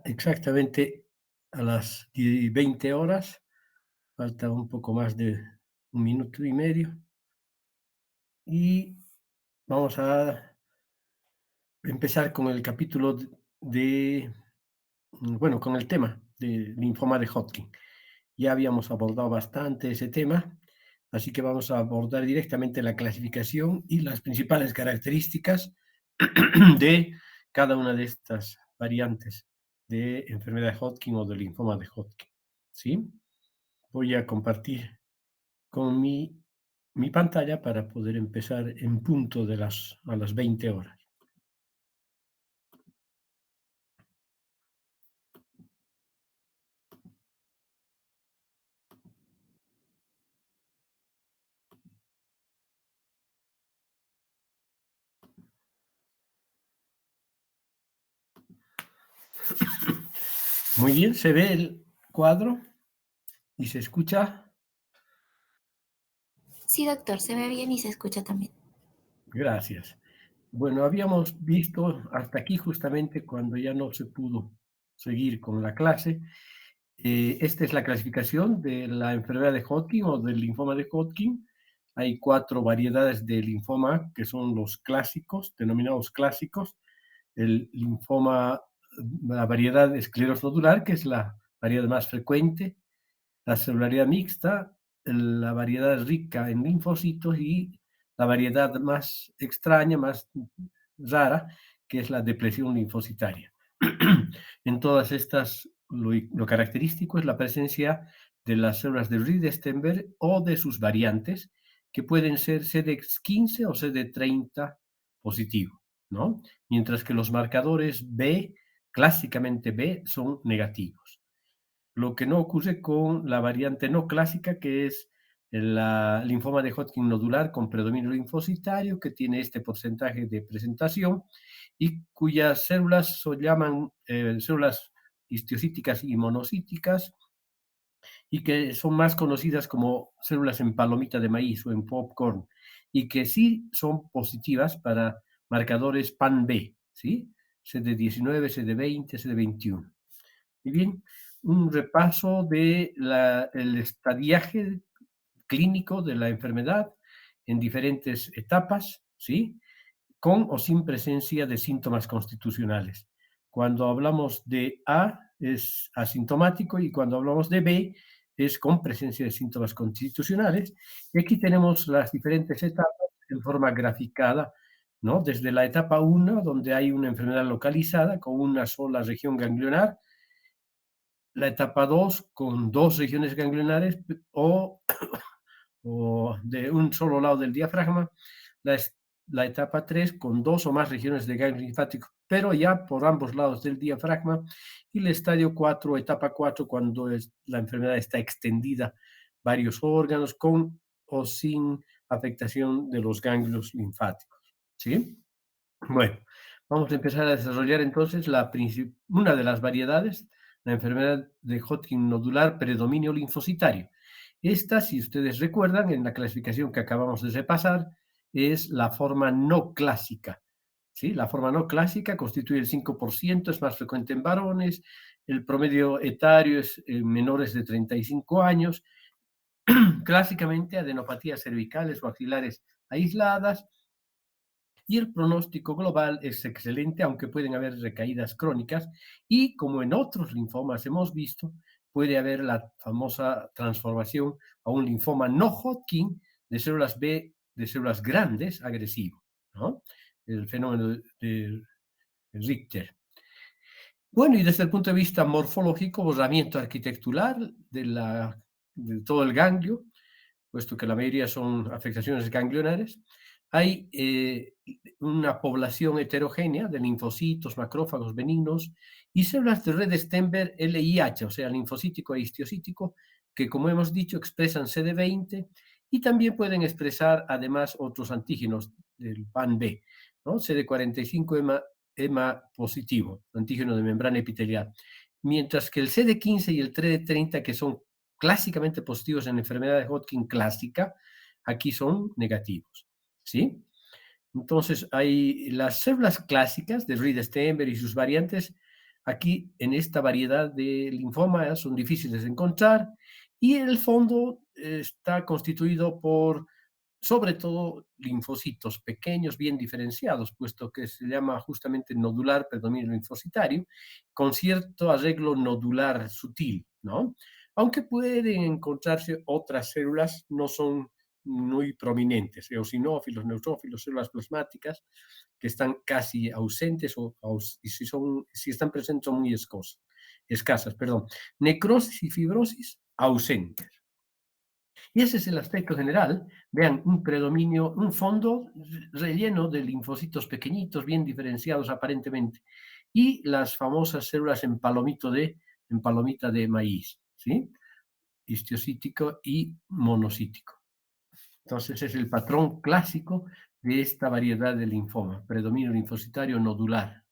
Exactamente a las 20 horas, falta un poco más de un minuto y medio, y vamos a empezar con el capítulo bueno, con el tema de linfoma de Hodgkin. Ya habíamos abordado bastante ese tema, así que vamos a abordar directamente la clasificación y las principales características de cada una de estas variantes de enfermedad de Hodgkin o de linfoma de Hodgkin. ¿Sí? Voy a compartir con mi pantalla para poder empezar en punto a las 20 horas. Muy bien, ¿se ve el cuadro y se escucha? Sí, doctor, se ve bien y se escucha también. Gracias. Bueno, habíamos visto hasta aquí justamente cuando ya no se pudo seguir con la clase. Esta es la clasificación de la enfermedad de Hodgkin o del linfoma de Hodgkin. Hay 4 variedades de linfoma que son los clásicos, denominados clásicos. El linfoma, la variedad de esclerosis nodular, que es la variedad más frecuente, la celularidad mixta, la variedad rica en linfocitos y la variedad más extraña, más rara, que es la depresión linfocitaria. En todas estas, lo característico es la presencia de las células de Reed-Steinberg o de sus variantes, que pueden ser CD15 o CD30 positivo, ¿no? Mientras que los marcadores B, clásicamente B, son negativos. Lo que no ocurre con la variante no clásica, que es el linfoma de Hodgkin nodular con predominio linfocitario, que tiene este porcentaje de presentación y cuyas células se llaman células histiocyticas y monocíticas y que son más conocidas como células en palomita de maíz o en popcorn y que sí son positivas para marcadores PAN-B, ¿sí? CD19, CD20, CD21. Y bien, un repaso de el estadiaje clínico de la enfermedad en diferentes etapas, ¿sí? Con o sin presencia de síntomas constitucionales. Cuando hablamos de A es asintomático y cuando hablamos de B es con presencia de síntomas constitucionales. Y aquí tenemos las diferentes etapas en forma graficada, ¿no? Desde la etapa 1, donde hay una enfermedad localizada con una sola región ganglionar, la etapa 2 con 2 regiones ganglionares o de un solo lado del diafragma, la, la etapa 3 con 2 o más regiones de ganglio linfático, pero ya por ambos lados del diafragma, y el estadio 4, etapa 4, cuando la enfermedad está extendida varios órganos con o sin afectación de los ganglios linfáticos. ¿Sí? Bueno, vamos a empezar a desarrollar entonces una de las variedades, la enfermedad de Hodgkin nodular predominio linfocitario. Esta, si ustedes recuerdan, en la clasificación que acabamos de repasar, es la forma no clásica. ¿Sí? La forma no clásica constituye el 5%, es más frecuente en varones, el promedio etario es en menores de 35 años, clásicamente adenopatías cervicales o axilares aisladas, y el pronóstico global es excelente, aunque pueden haber recaídas crónicas y, como en otros linfomas hemos visto, puede haber la famosa transformación a un linfoma no Hodgkin de células B, de células grandes agresivo, ¿no? El fenómeno de Richter. Bueno, y desde el punto de vista morfológico, borramiento arquitectural de todo el ganglio, puesto que la mayoría son afectaciones ganglionares, hay una población heterogénea de linfocitos, macrófagos benignos y células de red Steinberg LIH, o sea, linfocítico e histiocytico, que como hemos dicho expresan CD20 y también pueden expresar además otros antígenos del PAN-B, ¿no? CD45 EMA positivo, antígeno de membrana epitelial. Mientras que el CD15 y el CD30, que son clásicamente positivos en enfermedad de Hodgkin clásica, aquí son negativos, ¿sí? Entonces, hay las células clásicas de Reed-Steinberg y sus variantes Aquí, en esta variedad de linfoma, son difíciles de encontrar y el fondo está constituido por, sobre todo, linfocitos pequeños, bien diferenciados, puesto que se llama justamente nodular predominio linfocitario, con cierto arreglo nodular sutil, ¿no? Aunque pueden encontrarse otras células, no son muy prominentes, eosinófilos, neutrófilos, células plasmáticas, que están casi ausentes y si están presentes son muy escasas. Perdón. Necrosis y fibrosis ausentes. Y ese es el aspecto general. Vean, un predominio, un fondo relleno de linfocitos pequeñitos, bien diferenciados aparentemente, y las famosas células en palomita de maíz, ¿sí? Histiocítico y monocítico. Entonces es el patrón clásico de esta variedad de linfoma, predominio linfocitario nodular.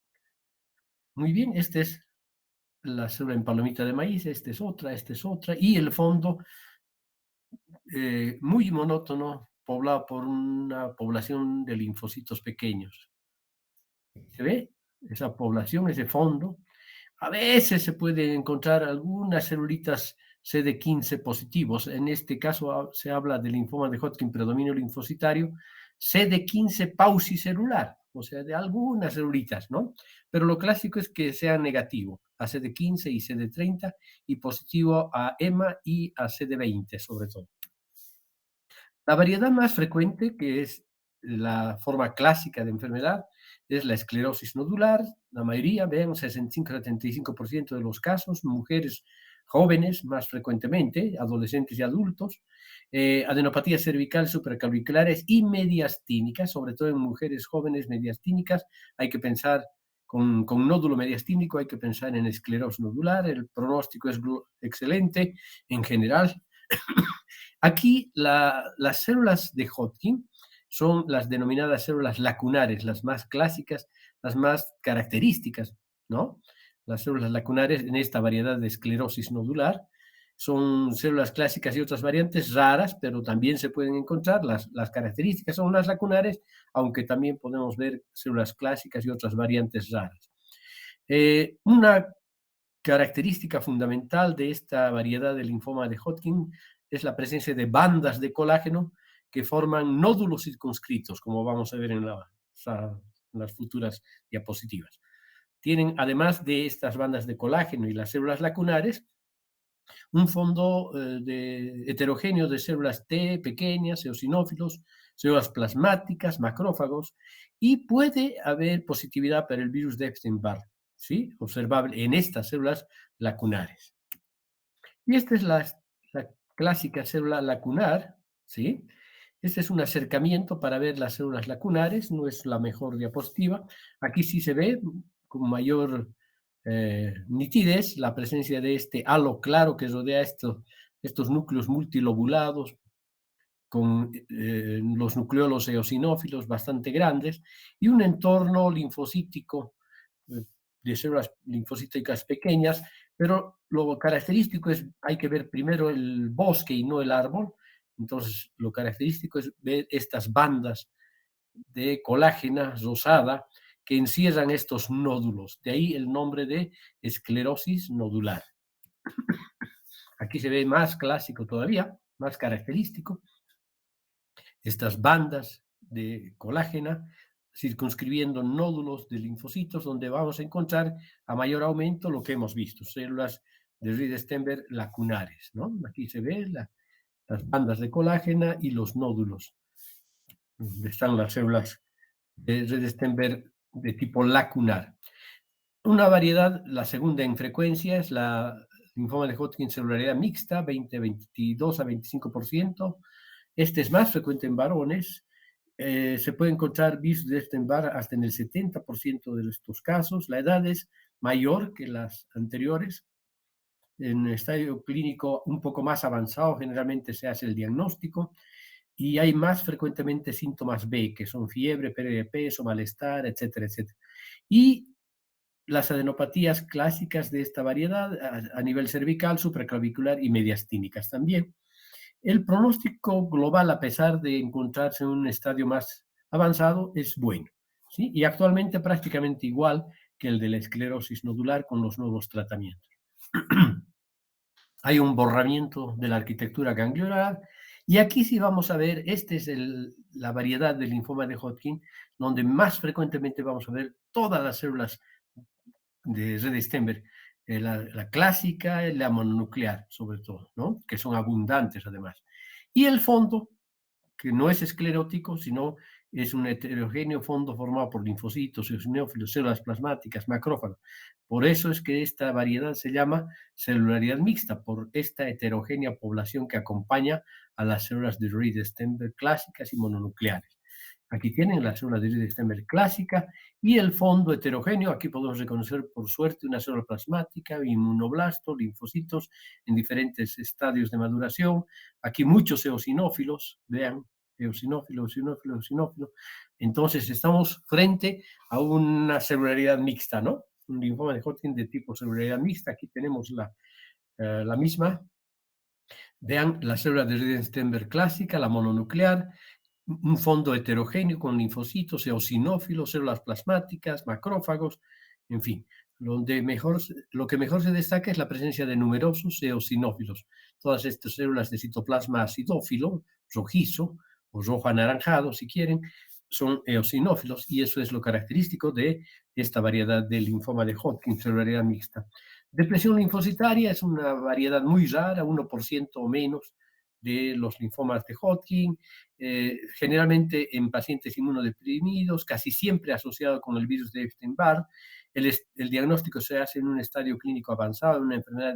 Muy bien, esta es la célula en palomita de maíz, esta es otra, y el fondo muy monótono, poblado por una población de linfocitos pequeños. ¿Se ve? Esa población, ese fondo. A veces se pueden encontrar algunas celulitas CD15 positivos. En este caso se habla de linfoma de Hodgkin predominio linfocitario, CD15 paucicelular, o sea, de algunas celulitas, ¿no? Pero lo clásico es que sea negativo a CD15 y CD30 y positivo a EMA y a CD20 sobre todo. La variedad más frecuente, que es la forma clásica de enfermedad, es la esclerosis nodular. La mayoría, vean, 65-75% de los casos, mujeres jóvenes más frecuentemente, adolescentes y adultos, adenopatías cervicales supraclaviculares y mediastínicas, sobre todo en mujeres jóvenes mediastínicas. Hay que pensar con nódulo mediastínico, hay que pensar en esclerosis nodular. El pronóstico es excelente en general. Aquí las células de Hodgkin son las denominadas células lacunares, las más clásicas, las más características, ¿no? Las células lacunares en esta variedad de esclerosis nodular son células clásicas y otras variantes raras, pero también se pueden encontrar. Las características son las lacunares, aunque también podemos ver células clásicas y otras variantes raras. Una característica fundamental de esta variedad de linfoma de Hodgkin es la presencia de bandas de colágeno que forman nódulos circunscritos, como vamos a ver en las futuras diapositivas. Tienen, además de estas bandas de colágeno y las células lacunares, un fondo heterogéneo de células T pequeñas, eosinófilos, células plasmáticas, macrófagos, y puede haber positividad para el virus de Epstein-Barr, ¿sí? Observable en estas células lacunares. Y esta es la clásica célula lacunar, ¿sí? Este es un acercamiento para ver las células lacunares, no es la mejor diapositiva. Aquí sí se ve con mayor nitidez la presencia de este halo claro que rodea estos núcleos multilobulados con los nucleolos eosinófilos bastante grandes y un entorno linfocítico eh, de células linfocíticas pequeñas, pero lo característico es, hay que ver primero el bosque y no el árbol. Entonces, lo característico es ver estas bandas de colágena rosada que encierran estos nódulos. De ahí el nombre de esclerosis nodular. Aquí se ve más clásico todavía, más característico, estas bandas de colágena circunscribiendo nódulos de linfocitos donde vamos a encontrar a mayor aumento lo que hemos visto, células de Reed-Steinberg lacunares, ¿no? Aquí se ve las bandas de colágena y los nódulos, donde están las células de Reed-Steinberg de tipo lacunar. Una variedad, la segunda en frecuencia, es la linfoma de Hodgkin celularidad mixta, 22 a 25%. Este es más frecuente en varones. Se puede encontrar virus de Epstein-Barr hasta en el 70% de estos casos. La edad es mayor que las anteriores. En estadio clínico un poco más avanzado, generalmente se hace el diagnóstico y hay más frecuentemente síntomas B, que son fiebre, pérdida de peso, malestar, etcétera, etcétera. Y las adenopatías clásicas de esta variedad a nivel cervical, supraclavicular y mediastínicas también. El pronóstico global, a pesar de encontrarse en un estadio más avanzado, es bueno, ¿sí? Y actualmente prácticamente igual que el de la esclerosis nodular con los nuevos tratamientos. Hay un borramiento de la arquitectura ganglionar y aquí sí vamos a ver, esta es la variedad del linfoma de Hodgkin, donde más frecuentemente vamos a ver todas las células de red Stenberg, la clásica y la mononuclear, sobre todo, ¿no? Que son abundantes además. Y el fondo, que no es esclerótico, sino es un heterogéneo fondo formado por linfocitos, eosinófilos, células plasmáticas, macrófagos. Por eso es que esta variedad se llama celularidad mixta, por esta heterogénea población que acompaña a las células de Reed-Sternberg clásicas y mononucleares. Aquí tienen las células de Reed-Sternberg clásica y el fondo heterogéneo. Aquí podemos reconocer, por suerte, una célula plasmática, inmunoblasto, linfocitos en diferentes estadios de maduración. Aquí muchos eosinófilos, vean, eosinófilo, eosinófilo, eosinófilo. Entonces estamos frente a una celularidad mixta, ¿no? Un linfoma de Hodgkin de tipo celularidad mixta. Aquí tenemos la misma. Vean la célula de Reed-Sternberg clásica, la mononuclear, un fondo heterogéneo con linfocitos, eosinófilos, células plasmáticas, macrófagos, en fin. Lo que mejor se destaca es la presencia de numerosos eosinófilos. Todas estas células de citoplasma acidófilo, rojizo o rojo anaranjado, si quieren, son eosinófilos y eso es lo característico de esta variedad de linfoma de Hodgkin, celularidad mixta. Depresión linfocitaria es una variedad muy rara, 1% o menos de los linfomas de Hodgkin, generalmente en pacientes inmunodeprimidos, casi siempre asociado con el virus de Epstein-Barr. El diagnóstico se hace en un estadio clínico avanzado, en una enfermedad,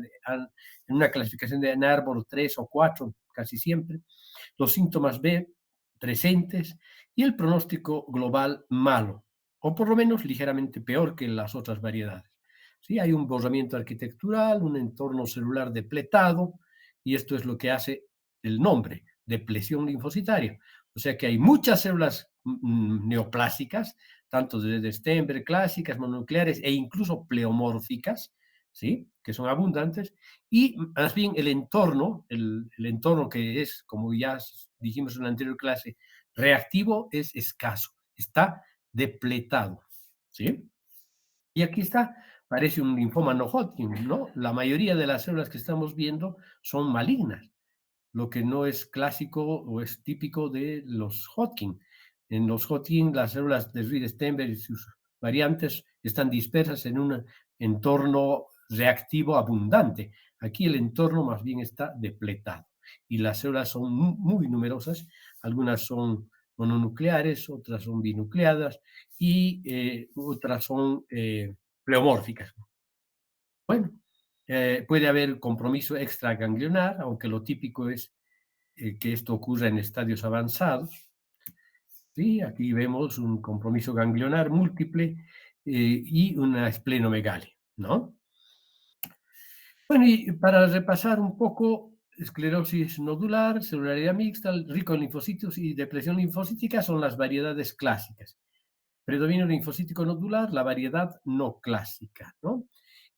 en una clasificación de NARBOR 3 o 4, casi siempre. Los síntomas B presentes y el pronóstico global malo, o por lo menos ligeramente peor que las otras variedades. ¿Sí? Hay un borramiento arquitectural, un entorno celular depletado, y esto es lo que hace el nombre, depresión linfocitaria. O sea que hay muchas células neoplásicas, tanto de Stenberg, clásicas, mononucleares e incluso pleomórficas, ¿sí? Que son abundantes, y más bien el entorno que es, como ya dijimos en la anterior clase, reactivo es escaso, está depletado, ¿sí? Y aquí está, parece un linfoma no Hodgkin, ¿no? La mayoría de las células que estamos viendo son malignas, lo que no es clásico o es típico de los Hodgkin. En los Hodgkin, las células de Reed-Sternberg y sus variantes están dispersas en un entorno reactivo abundante. Aquí el entorno más bien está depletado y las células son muy numerosas, algunas son mononucleares, otras son binucleadas y otras son pleomórficas. Bueno, puede haber compromiso extraganglionar, aunque lo típico es que esto ocurra en estadios avanzados. ¿Sí? Aquí vemos un compromiso ganglionar múltiple y una esplenomegalia, ¿no? Bueno, y para repasar un poco, esclerosis nodular, celularidad mixta, rico en linfocitos y depresión linfocítica son las variedades clásicas. Predominio linfocítico nodular, la variedad no clásica, ¿no?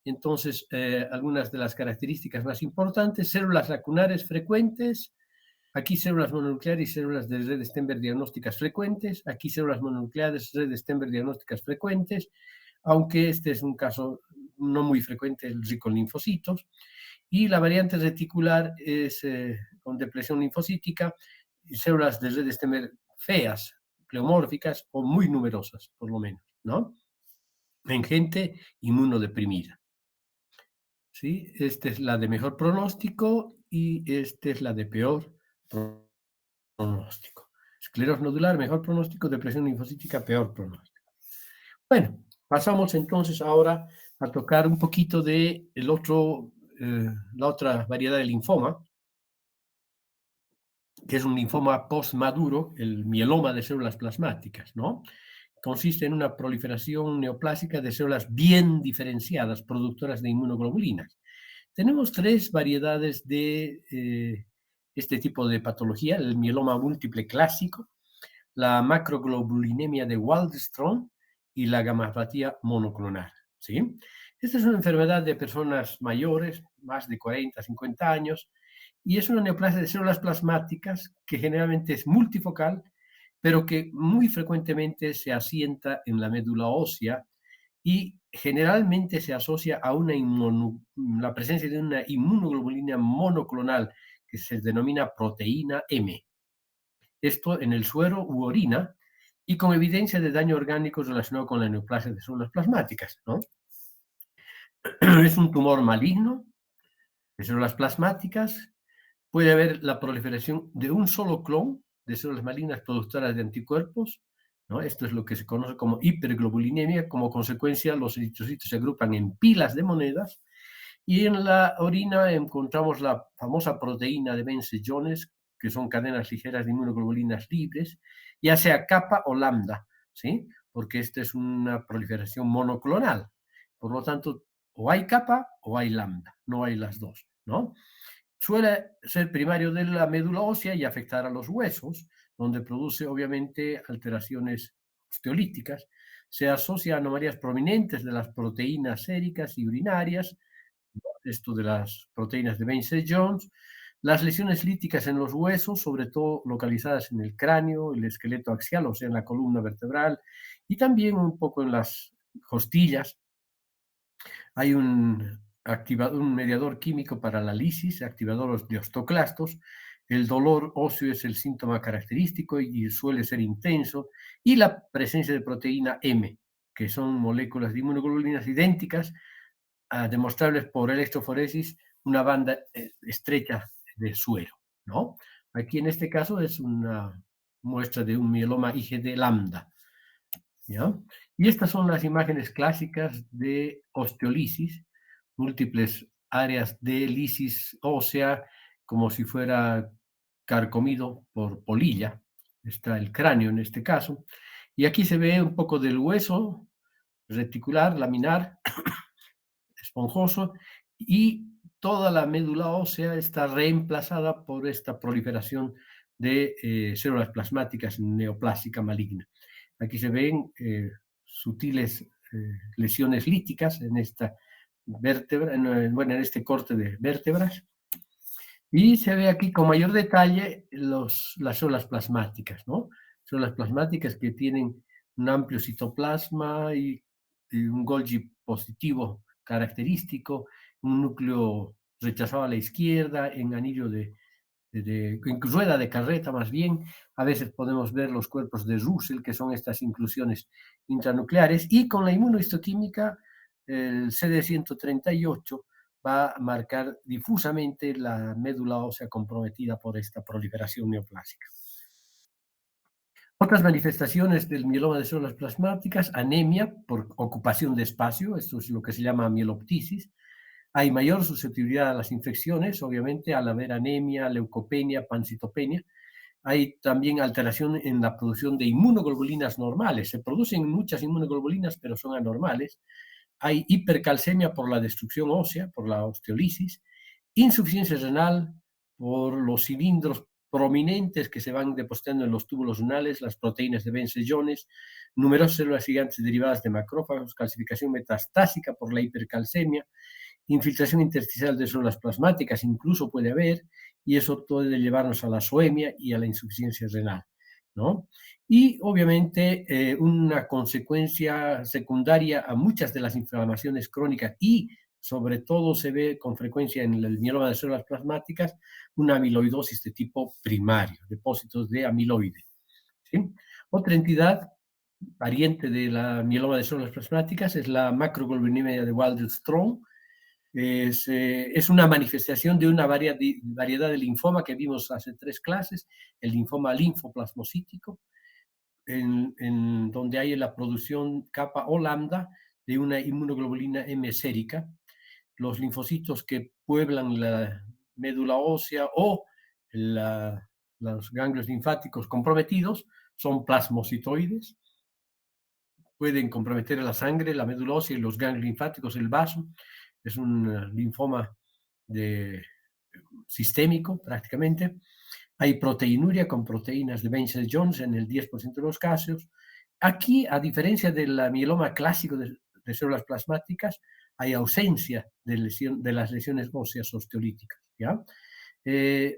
Entonces, algunas de las características más importantes, células lacunares frecuentes, aquí células mononucleares y células de red Stenberg diagnósticas frecuentes, aquí células mononucleares, red Stenberg diagnósticas frecuentes, aunque este es un caso no muy frecuente, el rico en linfocitos, y la variante reticular es con depresión linfocítica, y células de red Stenberg feas, pleomórficas o muy numerosas, por lo menos, ¿no? En gente inmunodeprimida. ¿Sí? Esta es la de mejor pronóstico y esta es la de peor pronóstico. Esclerosis nodular, mejor pronóstico, depresión linfocítica, peor pronóstico. Bueno, pasamos entonces ahora a tocar un poquito de la otra variedad de linfoma, que es un linfoma postmaduro, el mieloma de células plasmáticas, ¿no? Consiste en una proliferación neoplásica de células bien diferenciadas, productoras de inmunoglobulinas. Tenemos tres variedades de este tipo de patología, el mieloma múltiple clásico, la macroglobulinemia de Waldenström y la gamapatía monoclonal, ¿sí? Esta es una enfermedad de personas mayores, más de 40, 50 años, y es una neoplasia de células plasmáticas que generalmente es multifocal, pero que muy frecuentemente se asienta en la médula ósea y generalmente se asocia a la presencia de una inmunoglobulina monoclonal que se denomina proteína M. Esto en el suero u orina y con evidencia de daño orgánico relacionado con la neoplasia de células plasmáticas, ¿no? Es un tumor maligno de células plasmáticas. Puede haber la proliferación de un solo clon de células malignas productoras de anticuerpos, ¿no? Esto es lo que se conoce como hiperglobulinemia. Como consecuencia, los eritrocitos se agrupan en pilas de monedas y en la orina encontramos la famosa proteína de Bence-Jones, que son cadenas ligeras de inmunoglobulinas libres, ya sea kappa o lambda, ¿sí? Porque esta es una proliferación monoclonal. Por lo tanto, o hay kappa o hay lambda, no hay las dos, ¿no? Suele ser primario de la médula ósea y afectar a los huesos, donde produce obviamente alteraciones osteolíticas. Se asocia a anomalías prominentes de las proteínas séricas y urinarias, esto de las proteínas de Bence-Jones, las lesiones líticas en los huesos, sobre todo localizadas en el cráneo, el esqueleto axial, o sea, en la columna vertebral, y también un poco en las costillas. Hay un mediador químico para la lisis, activador de osteoclastos. El dolor óseo es el síntoma característico y suele ser intenso. Y la presencia de proteína M, que son moléculas de inmunoglobulinas idénticas, demostrables por electroforesis, una banda estrecha de suero, ¿no? Aquí en este caso es una muestra de un mieloma IgD lambda, ¿ya? Y estas son las imágenes clásicas de osteolisis, múltiples áreas de lisis ósea, como si fuera carcomido por polilla. Está el cráneo en este caso. Y aquí se ve un poco del hueso reticular, laminar, esponjoso, y toda la médula ósea está reemplazada por esta proliferación de células plasmáticas neoplásica maligna. Aquí se ven sutiles lesiones líticas en esta vértebra, bueno, en este corte de vértebras, y se ve aquí con mayor detalle las células plasmáticas, ¿no? Células plasmáticas que tienen un amplio citoplasma y un Golgi positivo característico, un núcleo rechazado a la izquierda, en anillo en rueda de carreta más bien. A veces podemos ver los cuerpos de Russell, que son estas inclusiones intranucleares, y con la inmunohistoquímica, el CD138 va a marcar difusamente la médula ósea comprometida por esta proliferación neoplásica. Otras manifestaciones del mieloma de células plasmáticas: anemia por ocupación de espacio, esto es lo que se llama mieloptisis. Hay mayor susceptibilidad a las infecciones, obviamente, al haber anemia, leucopenia, pancitopenia. Hay también alteración en la producción de inmunoglobulinas normales. Se producen muchas inmunoglobulinas, pero son anormales. Hay hipercalcemia por la destrucción ósea, por la osteolisis, insuficiencia renal por los cilindros prominentes que se van depositando en los túbulos renales, las proteínas de Bence-Jones, numerosas células gigantes derivadas de macrófagos, calcificación metastásica por la hipercalcemia, infiltración intersticial de células plasmáticas incluso puede haber, y eso puede llevarnos a la azoemia y a la insuficiencia renal, ¿no? Y obviamente una consecuencia secundaria a muchas de las inflamaciones crónicas, y sobre todo se ve con frecuencia en el mieloma de células plasmáticas, una amiloidosis de tipo primario, depósitos de amiloide, ¿sí? Otra entidad pariente de la mieloma de células plasmáticas es la macroglobulinemia de Waldenström. Es una manifestación de una variedad de linfoma que vimos hace 3 clases, el linfoma linfoplasmocítico, en donde hay la producción kappa o lambda de una inmunoglobulina M sérica. Los linfocitos que pueblan la médula ósea o los ganglios linfáticos comprometidos son plasmocitoides. Pueden comprometer la sangre, la médula ósea y los ganglios linfáticos, el vaso. Es un linfoma sistémico prácticamente. Hay proteinuria con proteínas de Bence-Jones en el 10% de los casos. Aquí, a diferencia del mieloma clásico de células plasmáticas, hay ausencia de las lesiones óseas osteolíticas, ¿ya?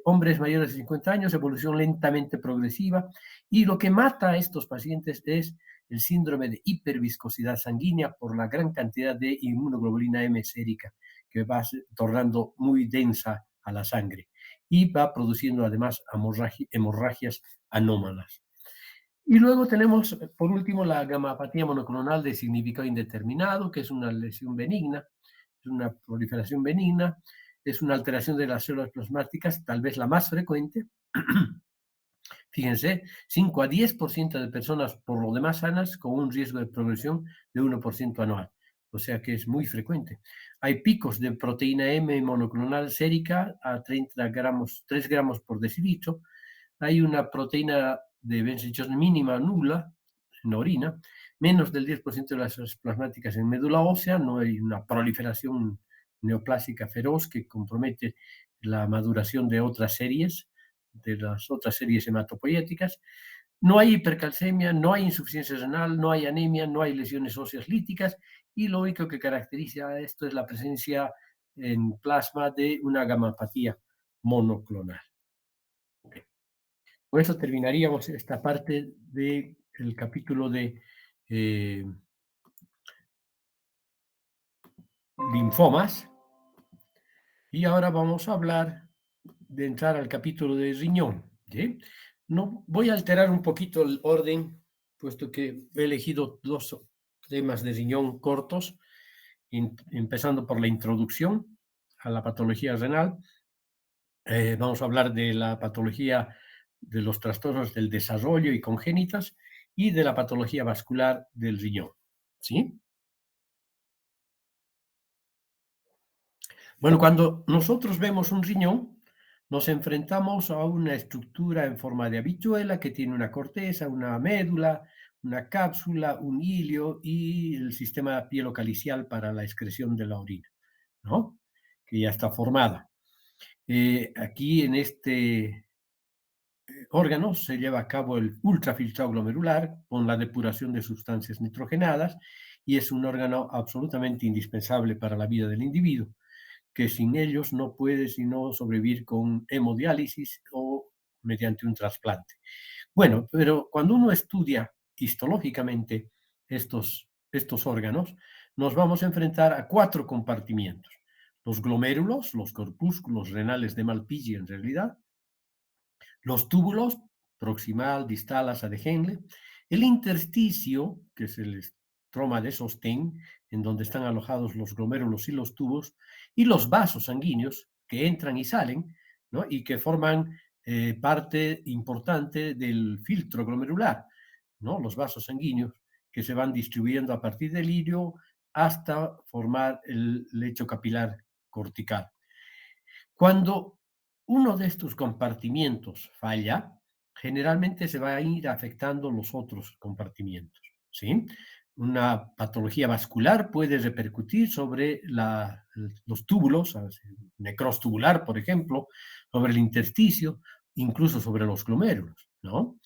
Hombres mayores de 50 años, evolución lentamente progresiva, y lo que mata a estos pacientes es el síndrome de hiperviscosidad sanguínea por la gran cantidad de inmunoglobulina M sérica que va tornando muy densa a la sangre y va produciendo además hemorragias anómalas. Y luego tenemos, por último, la gamapatía monoclonal de significado indeterminado, que es una lesión benigna, es una proliferación benigna, es una alteración de las células plasmáticas, tal vez la más frecuente. Fíjense, 5 a 10% de personas por lo demás sanas con un riesgo de progresión de 1% anual. O sea que es muy frecuente. Hay picos de proteína M monoclonal sérica a 30 gramos, 3 gramos por decilitro. Hay una proteína de benzodiazepina mínima nula en la orina, menos del 10% de las células plasmáticas en médula ósea, no hay una proliferación neoplásica feroz que compromete la maduración de otras series, de las otras series hematopoyéticas. No hay hipercalcemia, no hay insuficiencia renal, no hay anemia, no hay lesiones óseas líticas y lo único que caracteriza esto es la presencia en plasma de una gamapatía monoclonal. Con eso terminaríamos esta parte del capítulo de eh, linfomas y ahora vamos a hablar de entrar al capítulo de riñón. ¿Sí? No, voy a alterar un poquito el orden, puesto que he elegido dos temas de riñón cortos, empezando por la introducción a la patología renal. Vamos a hablar de la patología de los trastornos del desarrollo y congénitas y de la patología vascular del riñón. ¿Sí? Bueno, cuando nosotros vemos un riñón, nos enfrentamos a una estructura en forma de habichuela que tiene una corteza, una médula, una cápsula, un hilio y el sistema pielocalicial para la excreción de la orina, ¿no? Que ya está formada. Aquí en este órgano se lleva a cabo el ultrafiltrado glomerular con la depuración de sustancias nitrogenadas y es un órgano absolutamente indispensable para la vida del individuo, que sin ellos no puede sino sobrevivir con hemodiálisis o mediante un trasplante. Bueno, pero cuando uno estudia histológicamente estos órganos, nos vamos a enfrentar a 4 compartimientos. Los glomérulos, los corpúsculos renales de Malpighi en realidad, los túbulos, proximal, distal, asa de Henle, el intersticio, que es el estroma de sostén, en donde están alojados los glomérulos y los tubos, y los vasos sanguíneos que entran y salen, ¿no? Y que forman parte importante del filtro glomerular, ¿no? Los vasos sanguíneos que se van distribuyendo a partir del ilio hasta formar el lecho capilar cortical. Cuando uno de estos compartimientos falla, generalmente se va a ir afectando los otros compartimientos, ¿sí? Una patología vascular puede repercutir sobre los túbulos, necrosis tubular, por ejemplo, sobre el intersticio, incluso sobre los glomérulos, ¿no?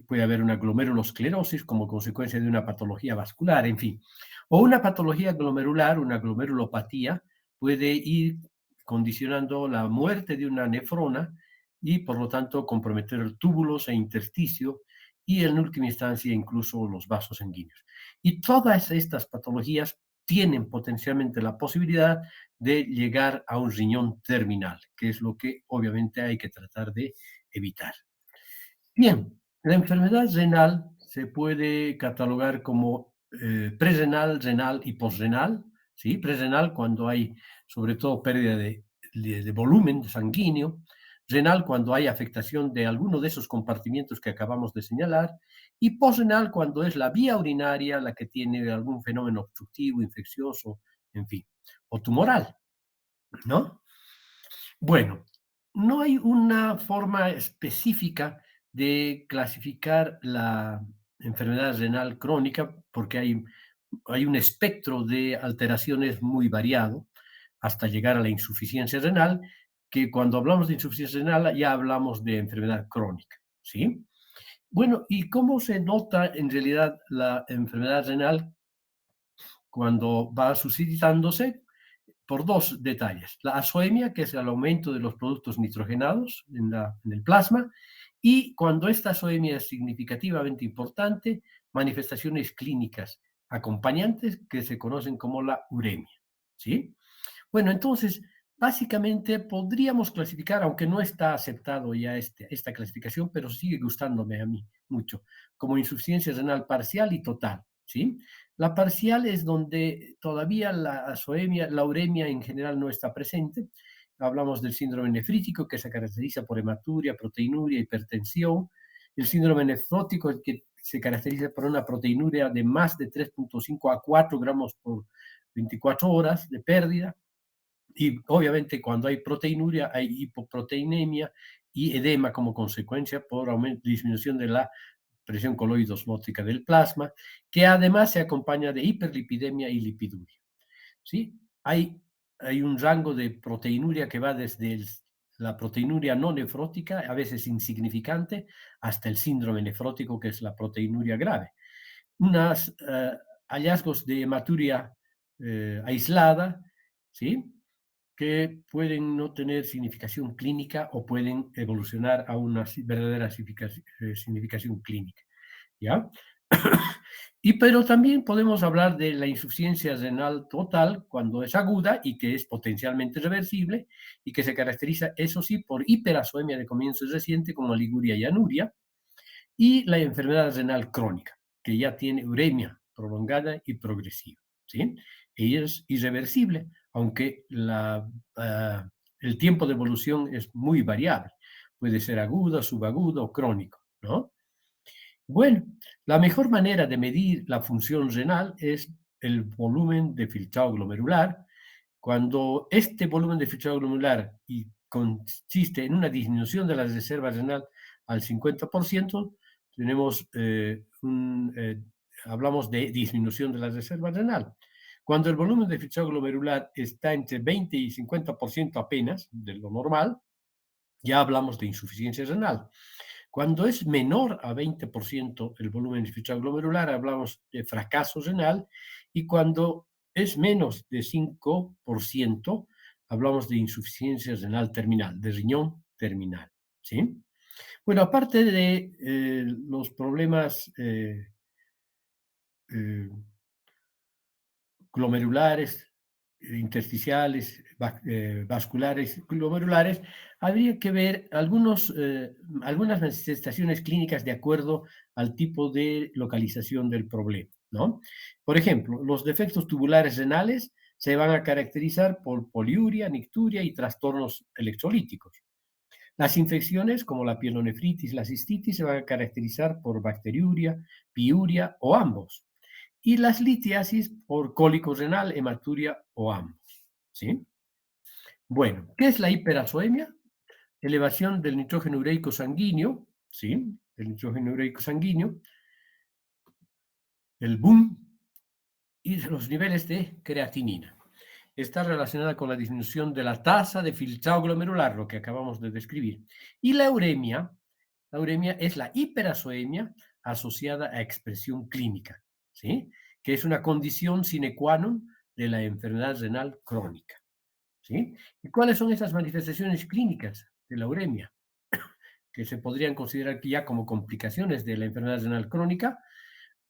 Puede haber una glomerulosclerosis como consecuencia de una patología vascular, en fin. O una patología glomerular, una glomerulopatía, puede ir condicionando la muerte de una nefrona y, por lo tanto, comprometer túbulos e intersticio y, en última instancia, incluso los vasos sanguíneos. Y todas estas patologías tienen potencialmente la posibilidad de llegar a un riñón terminal, que es lo que obviamente hay que tratar de evitar. Bien, la enfermedad renal se puede catalogar como prerrenal, renal y posrenal. ¿Sí? Prerrenal cuando hay sobre todo pérdida de volumen sanguíneo, renal cuando hay afectación de alguno de esos compartimientos que acabamos de señalar y posrenal cuando es la vía urinaria la que tiene algún fenómeno obstructivo, infeccioso, en fin, o tumoral, ¿no? Bueno, no hay una forma específica de clasificar la enfermedad renal crónica porque hay un espectro de alteraciones muy variado hasta llegar a la insuficiencia renal, que cuando hablamos de insuficiencia renal ya hablamos de enfermedad crónica, ¿sí? Bueno, ¿y cómo se nota en realidad la enfermedad renal cuando va suscitándose? Por dos detalles. La azoemia, que es el aumento de los productos nitrogenados en el plasma, y cuando esta azoemia es significativamente importante, manifestaciones clínicas acompañantes que se conocen como la uremia, ¿sí? Bueno, entonces, básicamente podríamos clasificar, aunque no está aceptado ya esta clasificación, pero sigue gustándome a mí mucho, como insuficiencia renal parcial y total, ¿sí? La parcial es donde todavía la azoemia, la uremia en general no está presente. Hablamos del síndrome nefrítico, que se caracteriza por hematuria, proteinuria, hipertensión. El síndrome nefrótico, el que se caracteriza por una proteinuria de más de 3,5 a 4 gramos por 24 horas de pérdida. Y obviamente cuando hay proteinuria hay hipoproteinemia y edema como consecuencia por disminución de la presión coloidosmótica del plasma, que además se acompaña de hiperlipidemia y lipiduria. ¿Sí? Hay un rango de proteinuria que va desde la proteinuria no nefrótica, a veces insignificante, hasta el síndrome nefrótico, que es la proteinuria grave. Unos hallazgos de hematuria aislada, ¿sí? Que pueden no tener significación clínica o pueden evolucionar a una verdadera significación clínica, ¿ya? Pero también podemos hablar de la insuficiencia renal total cuando es aguda y que es potencialmente reversible y que se caracteriza, eso sí, por hiperazoemia de comienzo reciente como liguria y anuria, y la enfermedad renal crónica, que ya tiene uremia prolongada y progresiva, ¿sí? Y es irreversible, aunque el tiempo de evolución es muy variable. Puede ser agudo, subagudo o crónico, ¿no? Bueno, la mejor manera de medir la función renal es el volumen de filtrado glomerular. Cuando este volumen de filtrado glomerular y consiste en una disminución de la reserva renal al 50%, tenemos hablamos de disminución de la reserva renal. Cuando el volumen de filtrado glomerular está entre 20 y 50% apenas de lo normal, ya hablamos de insuficiencia renal. Cuando es menor a 20% el volumen de glomerular, hablamos de fracaso renal, y cuando es menos de 5%, hablamos de insuficiencia renal terminal, de riñón terminal, ¿sí? Bueno, aparte de los problemas eh, glomerulares, intersticiales, vasculares, glomerulares, habría que ver algunas manifestaciones clínicas de acuerdo al tipo de localización del problema, ¿no? Por ejemplo, los defectos tubulares renales se van a caracterizar por poliuria, nicturia y trastornos electrolíticos. Las infecciones, como la pielonefritis, la cistitis, se van a caracterizar por bacteriuria, piuria o ambos, y las litiasis por cólico renal, hematuria o ambos, ¿sí? Bueno, ¿qué es la hiperazoemia? Elevación del nitrógeno ureico sanguíneo, ¿sí? El nitrógeno ureico sanguíneo, el boom y los niveles de creatinina. Está relacionada con la disminución de la tasa de filtrado glomerular, lo que acabamos de describir. Y la uremia es la hiperazoemia asociada a expresión clínica, ¿sí? Que es una condición sine qua non de la enfermedad renal crónica, ¿sí? ¿Y cuáles son esas manifestaciones clínicas de la uremia que se podrían considerar ya como complicaciones de la enfermedad renal crónica?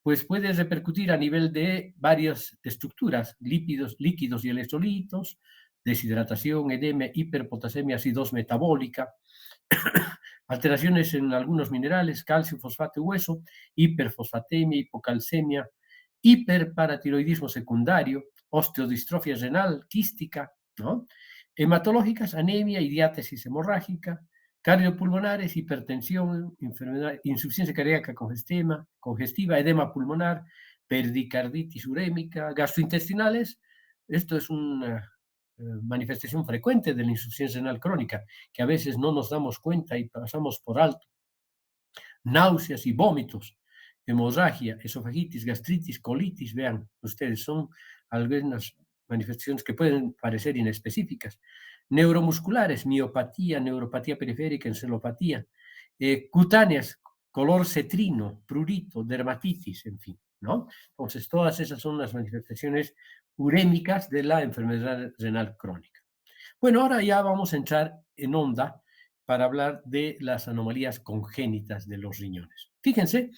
Pues puede repercutir a nivel de varias estructuras, lípidos, líquidos y electrolitos, deshidratación, edema, hiperpotasemia, acidosis metabólica, alteraciones en algunos minerales, calcio, fosfato y hueso, hiperfosfatemia, hipocalcemia, hiperparatiroidismo secundario, osteodistrofia renal quística, ¿no? Hematológicas, anemia y diátesis hemorrágica, cardiopulmonares, hipertensión, enfermedad, insuficiencia cardíaca congestiva, edema pulmonar, pericarditis urémica, gastrointestinales. Esto es una manifestación frecuente de la insuficiencia renal crónica, que a veces no nos damos cuenta y pasamos por alto. Náuseas y vómitos, hemorragia, esofagitis, gastritis, colitis, vean ustedes, son algunas manifestaciones que pueden parecer inespecíficas. Neuromusculares, miopatía, neuropatía periférica, encefalopatía, cutáneas, color cetrino, prurito, dermatitis, en fin, ¿no? Entonces, todas esas son las manifestaciones urémicas de la enfermedad renal crónica. Bueno, ahora ya vamos a entrar en onda para hablar de las anomalías congénitas de los riñones. Fíjense,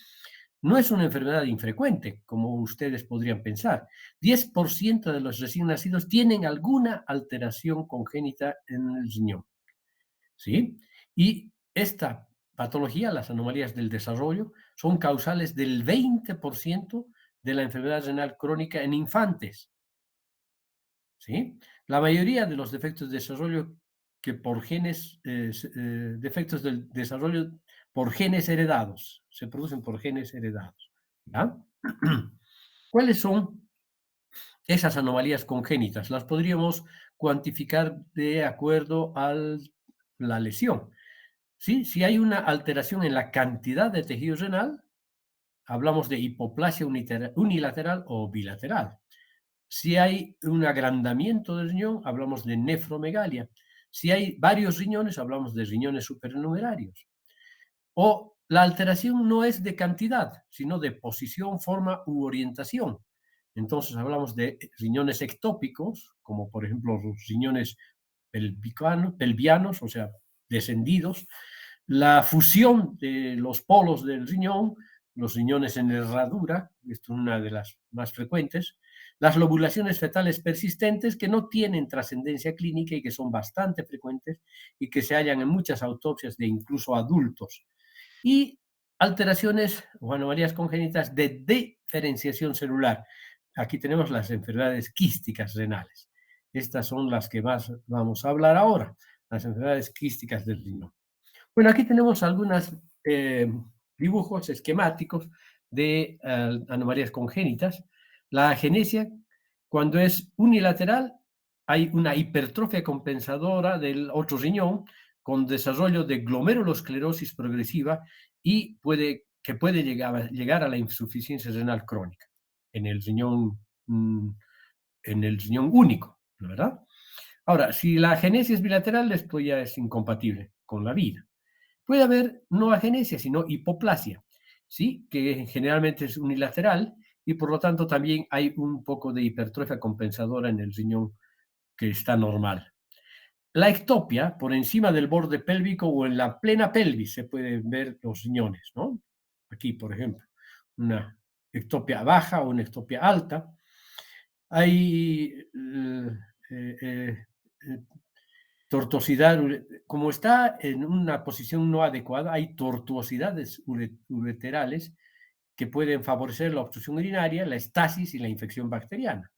No es una enfermedad infrecuente, como ustedes podrían pensar. 10% de los recién nacidos tienen alguna alteración congénita en el riñón, ¿sí? Y esta patología, las anomalías del desarrollo, son causales del 20% de la enfermedad renal crónica en infantes, ¿sí? La mayoría de los defectos de desarrollo que por genes, defectos del desarrollo por genes heredados, se producen por genes heredados, ¿ya? ¿Cuáles son esas anomalías congénitas? Las podríamos cuantificar de acuerdo a la lesión, ¿sí? Si hay una alteración en la cantidad de tejido renal, hablamos de hipoplasia unilateral o bilateral. Si hay un agrandamiento del riñón, hablamos de nefromegalia. Si hay varios riñones, hablamos de riñones supernumerarios. O la alteración no es de cantidad, sino de posición, forma u orientación. Entonces hablamos de riñones ectópicos, como por ejemplo los riñones pelvianos, o sea, descendidos, la fusión de los polos del riñón, los riñones en herradura, esto es una de las más frecuentes, las lobulaciones fetales persistentes que no tienen trascendencia clínica y que son bastante frecuentes y que se hallan en muchas autopsias de incluso adultos, y alteraciones o anomalías congénitas de diferenciación celular. Aquí tenemos las enfermedades quísticas renales. Estas son las que más vamos a hablar ahora, las enfermedades quísticas del riñón. Bueno, aquí tenemos algunos dibujos esquemáticos de anomalías congénitas. La agenesia, cuando es unilateral, hay una hipertrofia compensadora del otro riñón con desarrollo de glomerulosclerosis progresiva y que puede llegar a la insuficiencia renal crónica en el riñón, en el riñón único, ¿no? ¿Verdad? Ahora, si la agenesia es bilateral, esto ya es incompatible con la vida. Puede haber no agenesia, sino hipoplasia, ¿sí? Que generalmente es unilateral y por lo tanto también hay un poco de hipertrofia compensadora en el riñón que está normal. La ectopia, por encima del borde pélvico o en la plena pelvis, se pueden ver los riñones, ¿no? Aquí, por ejemplo, una ectopia baja o una ectopia alta. Hay tortuosidad, como está en una posición no adecuada, hay tortuosidades ureterales que pueden favorecer la obstrucción urinaria, la estasis y la infección bacteriana,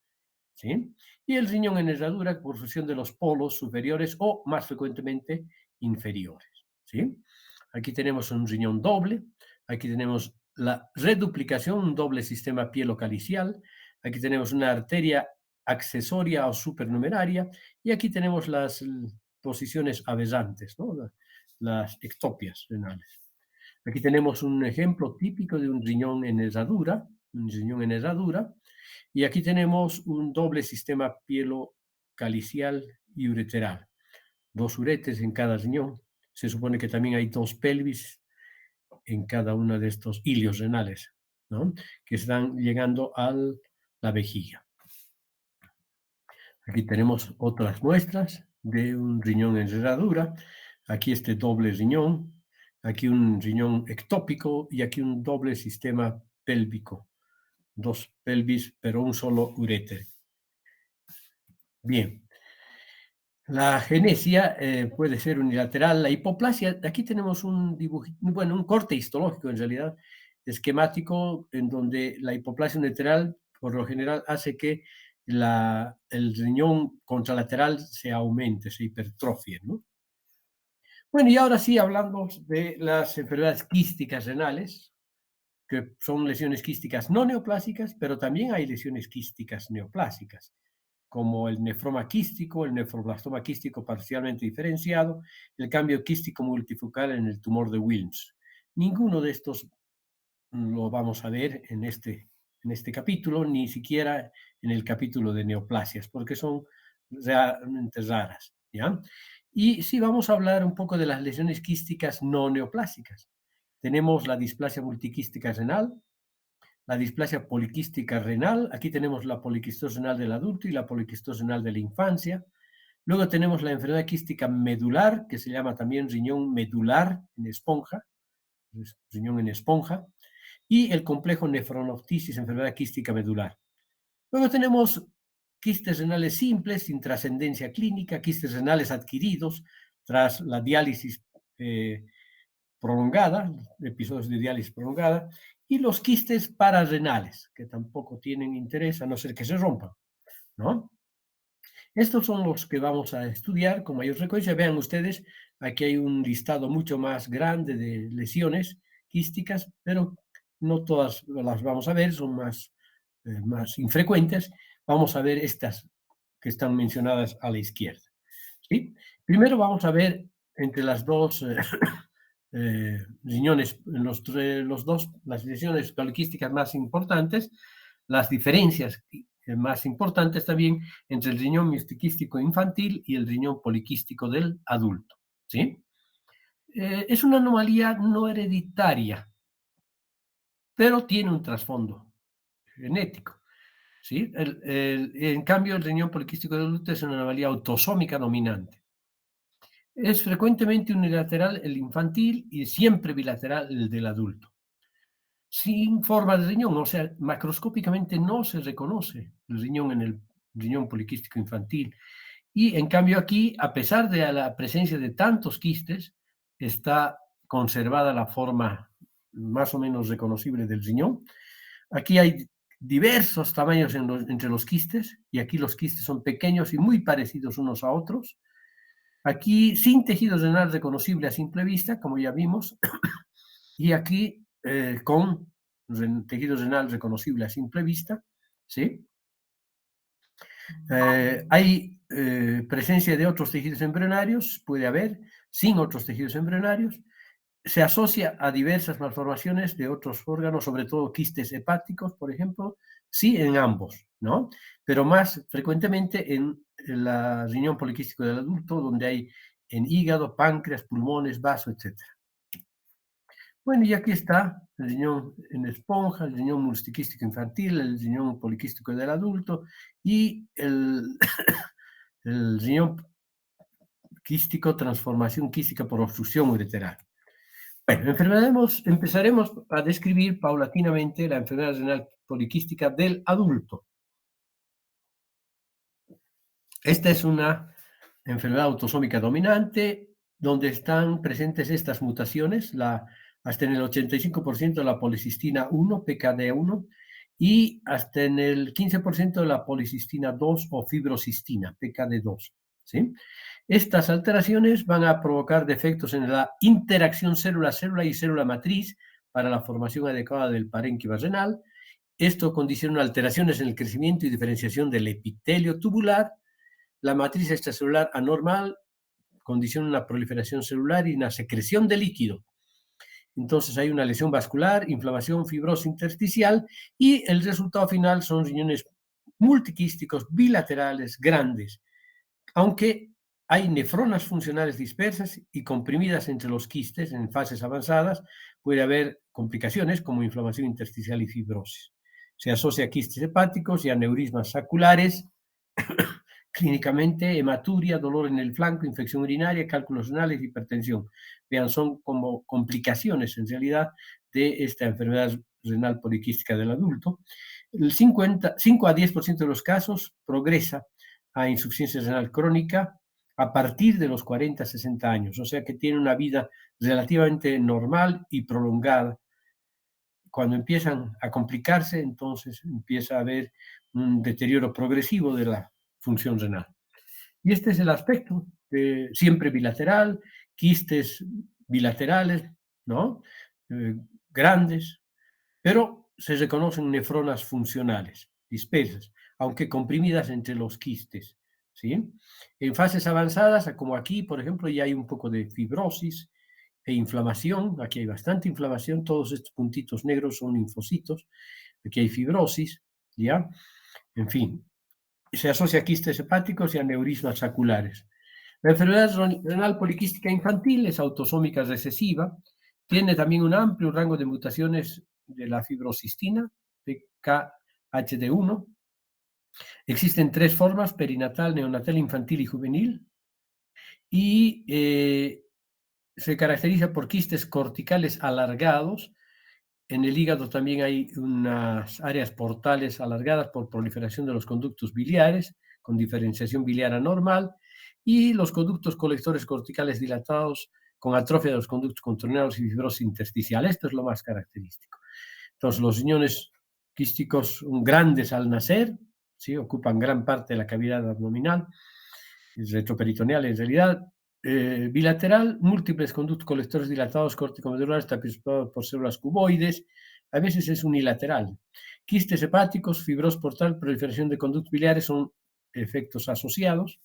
¿sí? Y el riñón en herradura por fusión de los polos superiores o, más frecuentemente, inferiores, ¿sí? Aquí tenemos un riñón doble, aquí tenemos la reduplicación, un doble sistema pielocalicial, aquí tenemos una arteria accesoria o supernumeraria y aquí tenemos las posiciones abesantes, ¿no? Las ectopias renales. Aquí tenemos un ejemplo típico de un riñón en herradura, y aquí tenemos un doble sistema pielocalicial y ureteral, dos uretes en cada riñón. Se supone que también hay dos pelvis en cada uno de estos ilios renales, ¿no? Que están llegando a la vejiga. Aquí tenemos otras muestras de un riñón en herradura. Aquí este doble riñón, aquí un riñón ectópico y aquí un doble sistema pélvico. Dos pelvis, pero un solo uréter. Bien. La agenesia puede ser unilateral. La hipoplasia, aquí tenemos un dibujo, bueno, un corte histológico en realidad, esquemático, en donde la hipoplasia unilateral, por lo general, hace que el riñón contralateral se aumente, se hipertrofie, ¿no? Bueno, y ahora sí hablamos de las enfermedades quísticas renales, que son lesiones quísticas no neoplásicas, pero también hay lesiones quísticas neoplásicas, como el nefroma quístico, el nefroblastoma quístico parcialmente diferenciado, el cambio quístico multifocal en el tumor de Wilms. Ninguno de estos lo vamos a ver en este capítulo, ni siquiera en el capítulo de neoplasias, porque son realmente raras, ¿ya? Y sí vamos a hablar un poco de las lesiones quísticas no neoplásicas. Tenemos la displasia multiquística renal, la displasia poliquística renal, aquí tenemos la poliquistosis renal del adulto y la poliquistosis renal de la infancia. Luego tenemos la enfermedad quística medular, que se llama también riñón medular en esponja, riñón en esponja. y el complejo nefronoptisis, enfermedad quística medular. Luego tenemos quistes renales simples sin trascendencia clínica, quistes renales adquiridos tras la diálisis prolongada, episodios de diálisis prolongada, y los quistes pararrenales, que tampoco tienen interés a no ser que se rompan, ¿no? Estos son los que vamos a estudiar con mayor frecuencia. Vean ustedes, aquí hay un listado mucho más grande de lesiones quísticas, pero no todas las vamos a ver, son más infrecuentes. Vamos a ver estas que están mencionadas a la izquierda. ¿Sí? Primero vamos a ver entre las dos riñones, las lesiones poliquísticas más importantes, las diferencias más importantes también entre el riñón mistiquístico infantil y el riñón poliquístico del adulto. ¿Sí? Es una anomalía no hereditaria, pero tiene un trasfondo genético. ¿Sí? En cambio, el riñón poliquístico del adulto es una anomalía autosómica dominante. Es frecuentemente unilateral el infantil y siempre bilateral el del adulto. Sin forma de riñón, o sea, macroscópicamente no se reconoce el riñón en el riñón poliquístico infantil. Y en cambio aquí, a pesar de la presencia de tantos quistes, está conservada la forma más o menos reconocible del riñón. Aquí hay diversos tamaños entre los quistes, y aquí los quistes son pequeños y muy parecidos unos a otros. Aquí sin tejido renal reconocible a simple vista, como ya vimos, y aquí con tejido renal reconocible a simple vista, ¿sí? Hay presencia de otros tejidos embrionarios, puede haber, sin otros tejidos embrionarios. Se asocia a diversas malformaciones de otros órganos, sobre todo quistes hepáticos, por ejemplo, sí en ambos, ¿no? Pero más frecuentemente en el riñón poliquístico del adulto, donde hay en hígado, páncreas, pulmones, vaso, etc. Bueno, y aquí está el riñón en esponja, el riñón multiquístico infantil, el riñón poliquístico del adulto y el riñón quístico, transformación quística por obstrucción ureteral. Bueno, empezaremos a describir paulatinamente la enfermedad renal poliquística del adulto. Esta es una enfermedad autosómica dominante donde están presentes estas mutaciones, hasta en el 85% de la policistina 1, PKD1, y hasta en el 15% de la policistina 2 o fibrocistina, PKD2. ¿Sí? Estas alteraciones van a provocar defectos en la interacción célula-célula y célula matriz para la formación adecuada del parénquima renal. Esto condiciona alteraciones en el crecimiento y diferenciación del epitelio tubular. La matriz extracelular anormal condiciona una proliferación celular y una secreción de líquido. Entonces hay una lesión vascular, inflamación, fibrosis intersticial y el resultado final son riñones multiquísticos bilaterales grandes, aunque hay nefronas funcionales dispersas y comprimidas entre los quistes en fases avanzadas, puede haber complicaciones como inflamación intersticial y fibrosis. Se asocia a quistes hepáticos y aneurismas saculares. Clínicamente, hematuria, dolor en el flanco, infección urinaria, cálculos renales, hipertensión. Vean, son como complicaciones en realidad de esta enfermedad renal poliquística del adulto. El 5 a 10% de los casos progresa a insuficiencia renal crónica a partir de los 40 a 60 años, o sea que tiene una vida relativamente normal y prolongada. Cuando empiezan a complicarse, entonces empieza a haber un deterioro progresivo de la función renal. Y este es el aspecto, siempre bilateral, quistes bilaterales, ¿no? Grandes, pero se reconocen nefronas funcionales, dispersas, aunque comprimidas entre los quistes, ¿sí? En fases avanzadas, como aquí, por ejemplo, ya hay un poco de fibrosis e inflamación, aquí hay bastante inflamación, todos estos puntitos negros son linfocitos, aquí hay fibrosis, ¿ya? En fin, se asocia a quistes hepáticos y aneurismas saculares. La enfermedad renal poliquística infantil es autosómica recesiva, tiene también un amplio rango de mutaciones de la fibrocistina, PKHD1. Existen tres formas, perinatal, neonatal, infantil y juvenil, y se caracteriza por quistes corticales alargados En el hígado también hay unas áreas portales alargadas por proliferación de los conductos biliares, con diferenciación biliar anormal, y los conductos colectores corticales dilatados con atrofia de los conductos contorneados y fibrosis intersticial. Esto es lo más característico. Entonces, los riñones quísticos son grandes al nacer, ¿sí? Ocupan gran parte de la cavidad abdominal, retroperitoneal en realidad, bilateral, múltiples conductos colectores dilatados corticomedulares tapizados por células cuboides, a veces es unilateral. Quistes hepáticos, fibrosis portal, proliferación de conductos biliares son efectos asociados.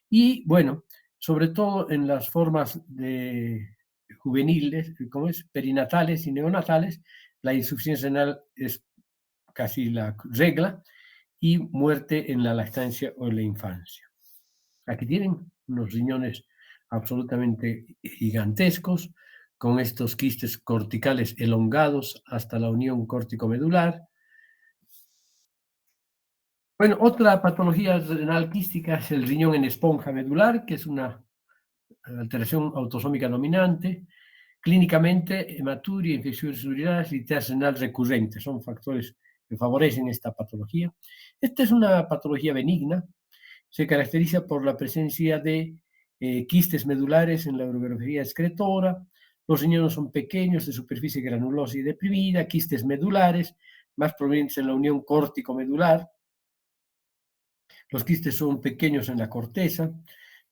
Y bueno, sobre todo en las formas de juveniles, como es, perinatales y neonatales, la insuficiencia renal es casi la regla y muerte en la lactancia o en la infancia. Aquí tienen unos riñones absolutamente gigantescos, con estos quistes corticales elongados hasta la unión córtico-medular. Bueno, otra patología renal quística es el riñón en esponja medular, que es una alteración autosómica dominante. Clínicamente, hematuria, infecciones urinarias y test renal recurrente son factores que favorecen esta patología. Esta es una patología benigna, se caracteriza por la presencia de quistes medulares en la urografía excretora, los riñones son pequeños, de superficie granulosa y deprimida, quistes medulares, más provenientes en la unión córtico-medular, los quistes son pequeños en la corteza,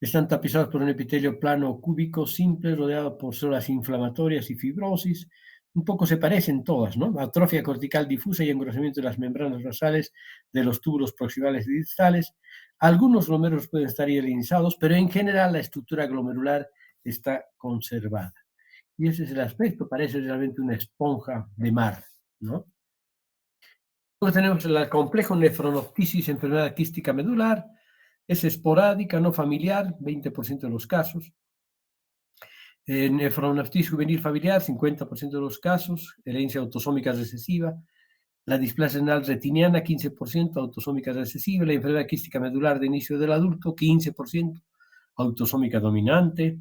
están tapizados por un epitelio plano cúbico simple rodeado por células inflamatorias y fibrosis. Un poco se parecen todas, ¿no? Atrofia cortical difusa y engrosamiento de las membranas basales de los túbulos proximales y distales. Algunos glomérulos pueden estar hialinizados, pero en general la estructura glomerular está conservada. Y ese es el aspecto, parece realmente una esponja de mar, ¿no? Luego tenemos el complejo nefronoptisis, enfermedad quística medular, es esporádica, no familiar, 20% de los casos. Nefronoptisis juvenil familiar, 50% de los casos, herencia autosómica recesiva. La displasia renal retiniana, 15%, autosómica recesiva. La enfermedad quística medular de inicio del adulto, 15%, autosómica dominante.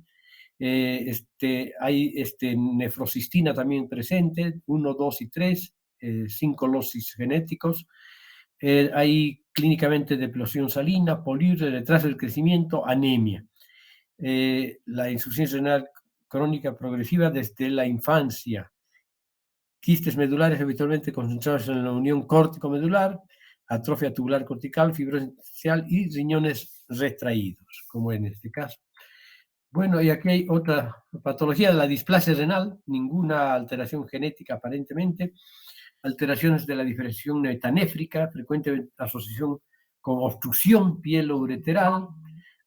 Hay nefrocistina también presente, 1, 2 y 3, 5 losis genéticos. Hay clínicamente deplosión salina, poliuria, retraso del crecimiento, anemia. La insuficiencia renal crónica progresiva desde la infancia. Quistes medulares habitualmente concentrados en la unión córtico-medular, atrofia tubular cortical, fibrosis intersticial y riñones retraídos, como en este caso. Bueno, y aquí hay otra patología de la displasia renal, ninguna alteración genética aparentemente, alteraciones de la diferenciación metanéfrica, frecuente asociación con obstrucción pielo-ureteral,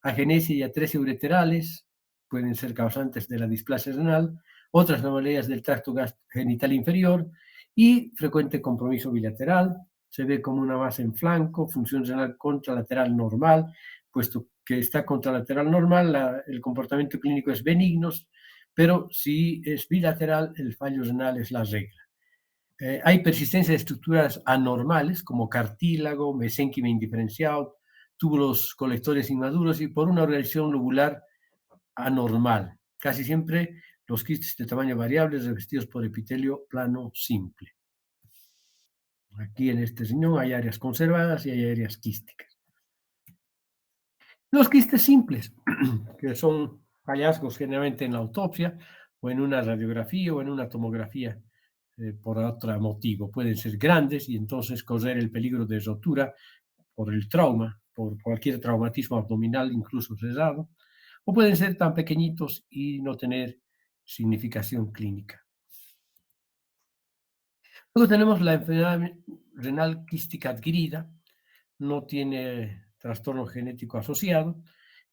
agenesia y atresia ureterales, pueden ser causantes de la displasia renal, otras anomalías del tracto genital inferior y frecuente compromiso bilateral, se ve como una masa en flanco, función renal contralateral normal, puesto que está contralateral normal, el comportamiento clínico es benigno, pero si es bilateral, el fallo renal es la regla. Hay persistencia de estructuras anormales como cartílago, mesénquima indiferenciado, túbulos colectores inmaduros y por una organización lobular anormal. Casi siempre los quistes de tamaño variable revestidos por epitelio plano simple. Aquí en este riñón hay áreas conservadas y hay áreas quísticas. Los quistes simples, que son hallazgos generalmente en la autopsia o en una radiografía o en una tomografía por otro motivo. Pueden ser grandes y entonces correr el peligro de rotura por el trauma, por cualquier traumatismo abdominal, incluso cerrado, o pueden ser tan pequeñitos y no tener significación clínica. Luego tenemos la enfermedad renal quística adquirida, no tiene trastorno genético asociado,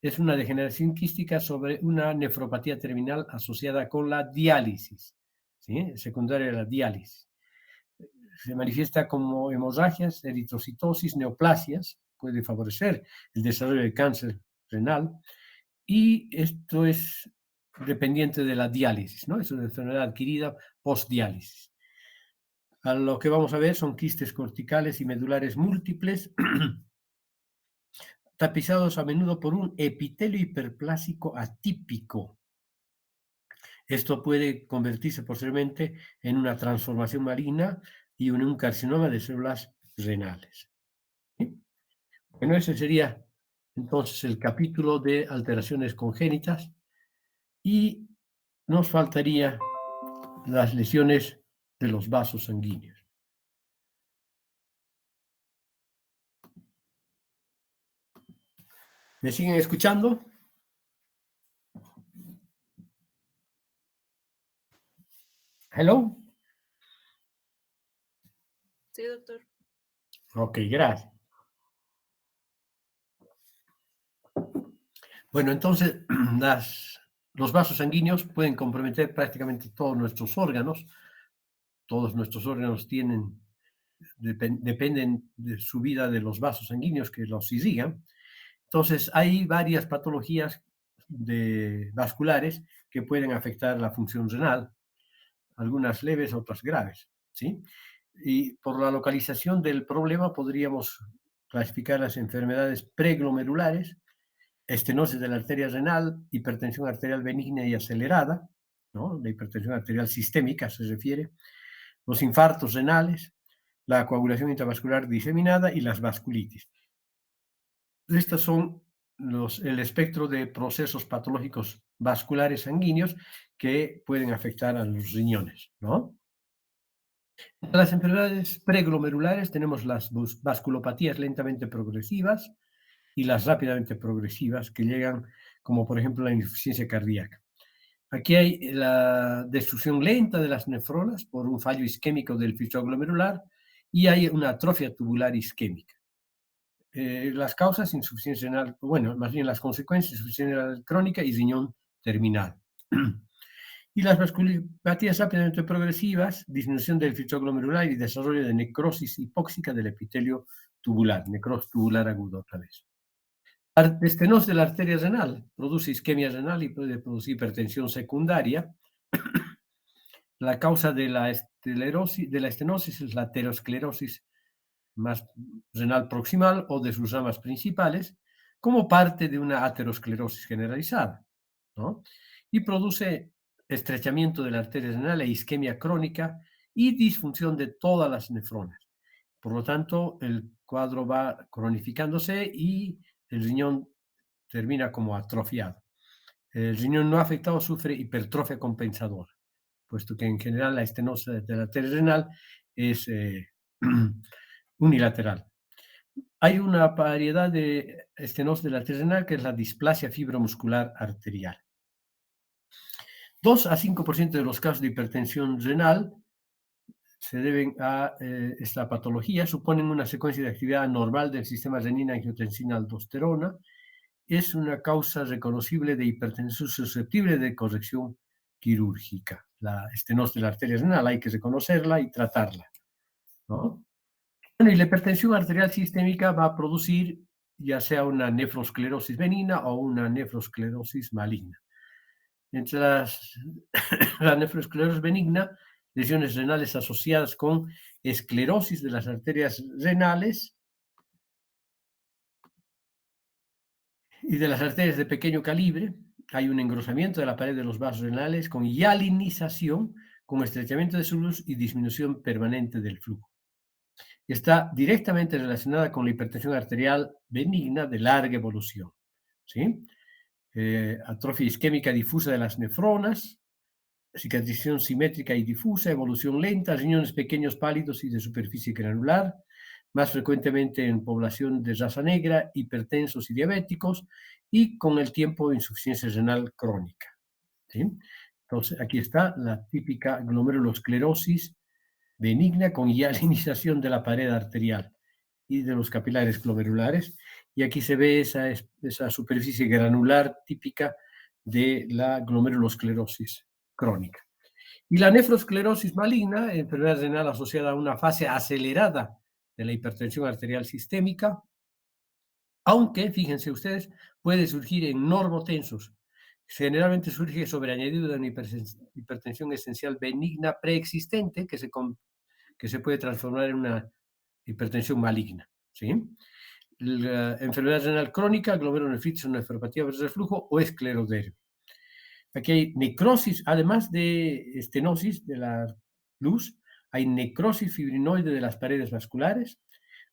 es una degeneración quística sobre una nefropatía terminal asociada con la diálisis, ¿sí? Secundaria a la diálisis. Se manifiesta como hemorragias, eritrocitosis, neoplasias, puede favorecer el desarrollo de cáncer renal, y esto es dependiente de la diálisis, ¿no? Es una enfermedad adquirida post-diálisis. A lo que vamos a ver son quistes corticales y medulares múltiples, tapizados a menudo por un epitelio hiperplásico atípico. Esto puede convertirse posteriormente en una transformación maligna y en un carcinoma de células renales. ¿Sí? Bueno, ese sería entonces el capítulo de alteraciones congénitas y nos faltaría las lesiones de los vasos sanguíneos. ¿Me siguen escuchando? Hello. Sí, doctor. Ok, gracias. Bueno, entonces los vasos sanguíneos pueden comprometer prácticamente todos nuestros órganos. Todos nuestros órganos dependen de su vida de los vasos sanguíneos que los irrigan. Entonces, hay varias patologías vasculares que pueden afectar la función renal, algunas leves, otras graves, ¿sí? Y por la localización del problema podríamos clasificar las enfermedades preglomerulares, estenosis de la arteria renal, hipertensión arterial benigna y acelerada, ¿no? La hipertensión arterial sistémica se refiere, los infartos renales, la coagulación intravascular diseminada y las vasculitis. Estos son el espectro de procesos patológicos vasculares sanguíneos que pueden afectar a los riñones, ¿no? Entre las enfermedades preglomerulares tenemos las vasculopatías lentamente progresivas y las rápidamente progresivas que llegan, como por ejemplo la insuficiencia cardíaca. Aquí hay la destrucción lenta de las nefronas por un fallo isquémico del ficho glomerular y hay una atrofia tubular isquémica. Las causas, insuficiencia renal, bueno, más bien las consecuencias, insuficiencia renal crónica y riñón terminal. Y las vasculopatías rápidamente progresivas, disminución del filtro glomerular y desarrollo de necrosis hipóxica del epitelio tubular, necrosis tubular aguda otra vez. Estenosis de la arteria renal, produce isquemia renal y puede producir hipertensión secundaria. La causa de la estenosis es la aterosclerosis más renal proximal o de sus ramas principales, como parte de una aterosclerosis generalizada, ¿no? Y produce estrechamiento de la arteria renal e isquemia crónica y disfunción de todas las nefronas. Por lo tanto, el cuadro va cronificándose y el riñón termina como atrofiado. El riñón no afectado sufre hipertrofia compensadora, puesto que en general la estenosis de la arteria renal es unilateral. Hay una variedad de estenosis de la arteria renal que es la displasia fibromuscular arterial. 2 a 5% de los casos de hipertensión renal se deben a esta patología, suponen una secuencia de actividad anormal del sistema renina-angiotensina-aldosterona. Es una causa reconocible de hipertensión susceptible de corrección quirúrgica. La estenosis de la arteria renal hay que reconocerla y tratarla, ¿no? Bueno, y la hipertensión arterial sistémica va a producir ya sea una nefrosclerosis benigna o una nefrosclerosis maligna. Entre la nefrosclerosis benigna, lesiones renales asociadas con esclerosis de las arterias renales y de las arterias de pequeño calibre. Hay un engrosamiento de la pared de los vasos renales con hialinización, con estrechamiento de su luz y disminución permanente del flujo. Está directamente relacionada con la hipertensión arterial benigna de larga evolución, ¿sí? Atrofia isquémica difusa de las nefronas, cicatrización simétrica y difusa, evolución lenta, riñones pequeños, pálidos y de superficie granular, más frecuentemente en población de raza negra, hipertensos y diabéticos, y con el tiempo insuficiencia renal crónica, ¿sí? Entonces, aquí está la típica glomerulosclerosis benigna con hialinización de la pared arterial y de los capilares glomerulares. Y aquí se ve esa superficie granular típica de la glomerulosclerosis crónica. Y la nefrosclerosis maligna, enfermedad renal asociada a una fase acelerada de la hipertensión arterial sistémica, aunque, fíjense ustedes, puede surgir en normotensos. Generalmente surge sobre añadido de una hipertensión esencial benigna preexistente que se puede transformar en una hipertensión maligna, ¿sí? La enfermedad renal crónica, glomerulonefritis o nefropatía de reflujo o esclerodermia. Aquí hay necrosis, además de estenosis de la luz, hay necrosis fibrinoide de las paredes vasculares,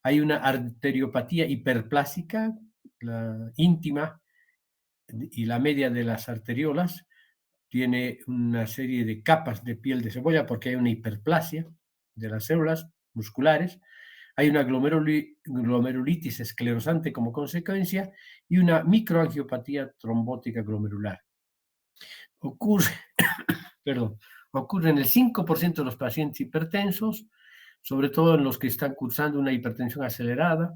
hay una arteriopatía hiperplásica, la íntima y la media de las arteriolas, tiene una serie de capas de piel de cebolla porque hay una hiperplasia de las células musculares, hay una glomerulitis esclerosante como consecuencia y una microangiopatía trombótica glomerular. Ocurre, perdón, ocurre en el 5% de los pacientes hipertensos, sobre todo en los que están cursando una hipertensión acelerada,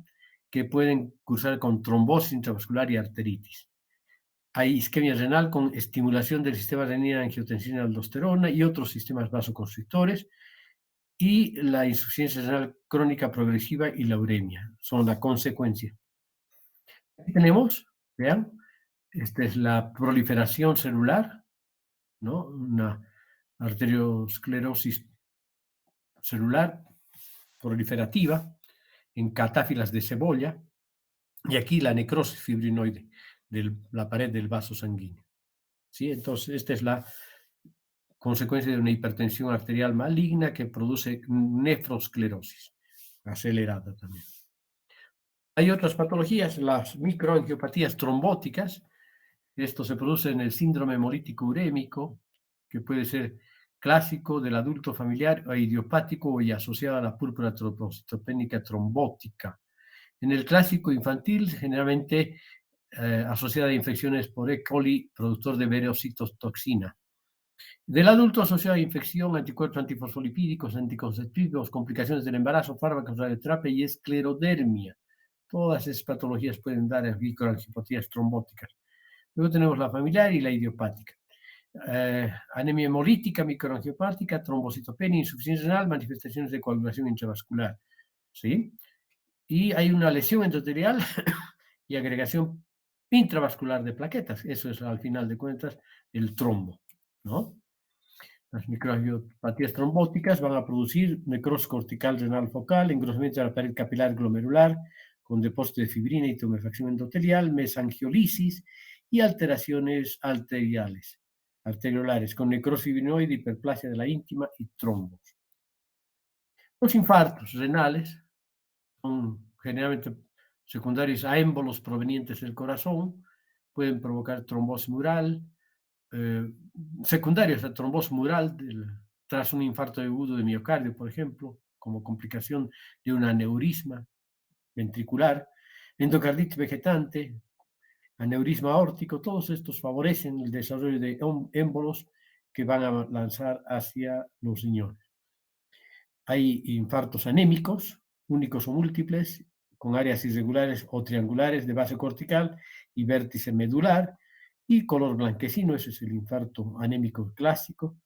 que pueden cursar con trombosis intravascular y arteritis. Hay isquemia renal con estimulación del sistema renina, angiotensina, aldosterona y otros sistemas vasoconstrictores, y la insuficiencia renal crónica progresiva y la uremia son la consecuencia. Aquí tenemos, vean, esta es la proliferación celular, ¿no? Una arteriosclerosis celular proliferativa en catáfilas de cebolla, y aquí la necrosis fibrinoide de la pared del vaso sanguíneo. ¿Sí? Entonces, esta es la consecuencia de una hipertensión arterial maligna que produce nefrosclerosis acelerada también. Hay otras patologías, las microangiopatías trombóticas. Esto se produce en el síndrome hemolítico urémico, que puede ser clásico del adulto familiar o idiopático y asociado a la púrpura trombocitopénica trombótica. En el clásico infantil, generalmente asociada a infecciones por E. coli, productor de verocitotoxina. Del adulto asociado a infección, anticuerpos antifosfolipídicos, anticonceptivos, complicaciones del embarazo, fármacos, radioterapia y esclerodermia. Todas esas patologías pueden dar microangiopatías trombóticas. Luego tenemos la familiar y la idiopática. Anemia hemolítica, microangiopática, trombocitopenia, insuficiencia renal, manifestaciones de coagulación intravascular. ¿Sí? Y hay una lesión endotelial y agregación intravascular de plaquetas. Eso es, al final de cuentas, el trombo, ¿no? Las microangiopatías trombóticas van a producir necrosis cortical renal focal, engrosamiento de la pared capilar glomerular, con depósito de fibrina y tumefacción endotelial, mesangiolisis y alteraciones arteriolares, con necrosis fibrinoide, hiperplasia de la íntima y trombos. Los infartos renales son generalmente secundarios a émbolos provenientes del corazón, pueden provocar trombosis mural, eh, secundarios a trombosis mural tras un infarto agudo de miocardio, por ejemplo, como complicación de un aneurisma ventricular, endocarditis vegetante, aneurisma aórtico, todos estos favorecen el desarrollo de émbolos que van a lanzar hacia los riñones. Hay infartos anémicos, únicos o múltiples, con áreas irregulares o triangulares de base cortical y vértice medular, y color blanquecino, ese es el infarto anémico clásico.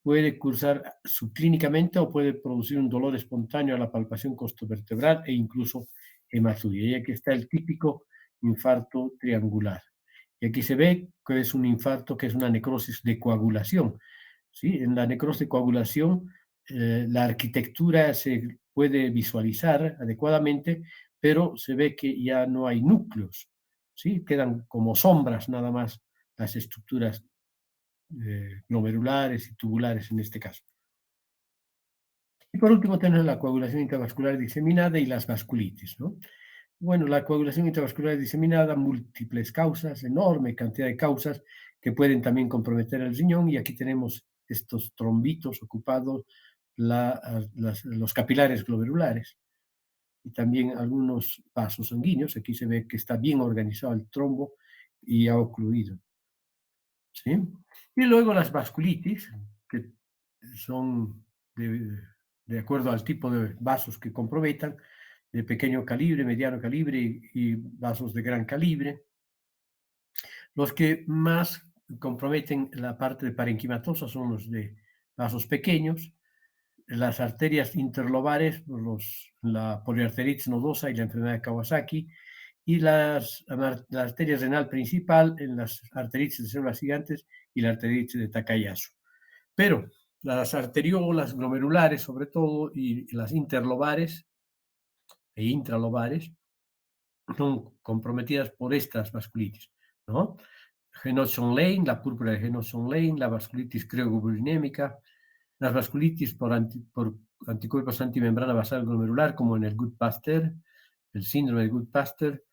Puede cursar subclínicamente o puede producir un dolor espontáneo a la palpación costovertebral e incluso hematuria. Y aquí está el típico infarto triangular. Y aquí se ve que es un infarto, que es una necrosis de coagulación. ¿Sí? En la necrosis de coagulación, la arquitectura se puede visualizar adecuadamente, pero se ve que ya no hay núcleos, ¿sí? Quedan como sombras nada más las estructuras glomerulares y tubulares en este caso. Y por último tenemos la coagulación intravascular diseminada y las vasculitis, ¿no? Bueno, la coagulación intravascular diseminada, múltiples causas, enorme cantidad de causas que pueden también comprometer el riñón, y aquí tenemos estos trombitos ocupados los capilares glomerulares y también algunos vasos sanguíneos. Aquí se ve que está bien organizado el trombo y ha ocluido. ¿Sí? Y luego las vasculitis, que son de acuerdo al tipo de vasos que comprometan, de pequeño calibre, mediano calibre y vasos de gran calibre. Los que más comprometen la parte parenquimatosa son los de vasos pequeños, las arterias interlobares, la poliarteritis nodosa y la enfermedad de Kawasaki, y la arteria renal principal en las arteritis de células gigantes y la arteritis de Takayasu. Pero las arteriolas glomerulares, sobre todo, y las interlobares e intralobares, son comprometidas por estas vasculitis, ¿no? Henoch-Lane, la púrpura de Henoch-Lane, la vasculitis creoglobulinémica, las vasculitis por anticuerpos antimembrana basal glomerular, como en el Good-Pasteur, el síndrome de Good-Pasteur,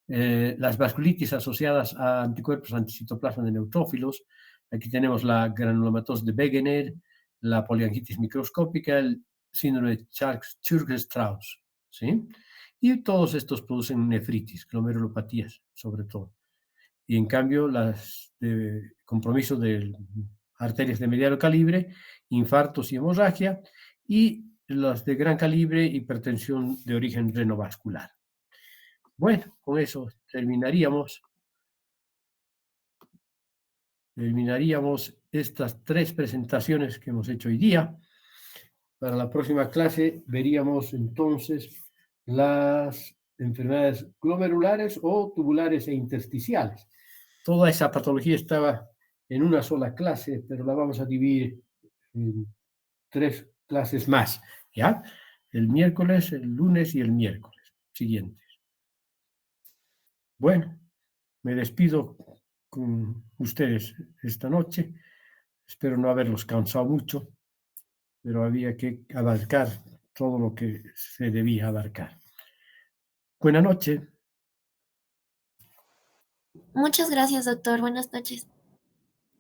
las vasculitis asociadas a anticuerpos anticitoplasma de neutrófilos. Aquí tenemos la granulomatosis de Wegener, la poliangitis microscópica, el síndrome de Churg-Strauss, ¿sí? Y todos estos producen nefritis, glomerulopatías, sobre todo. Y en cambio, las de compromiso de arterias de mediano calibre, infartos y hemorragia, y las de gran calibre, hipertensión de origen renovascular. Bueno, con eso terminaríamos estas 3 presentaciones que hemos hecho hoy día. Para la próxima clase veríamos entonces las enfermedades glomerulares o tubulares e intersticiales. Toda esa patología estaba en una sola clase, pero la vamos a dividir en 3 clases más, ¿ya? El miércoles, el lunes y el miércoles siguientes. Bueno, me despido con ustedes esta noche. Espero no haberlos cansado mucho, pero había que abarcar todo lo que se debía abarcar. Buenas noches. Muchas gracias, doctor. Buenas noches.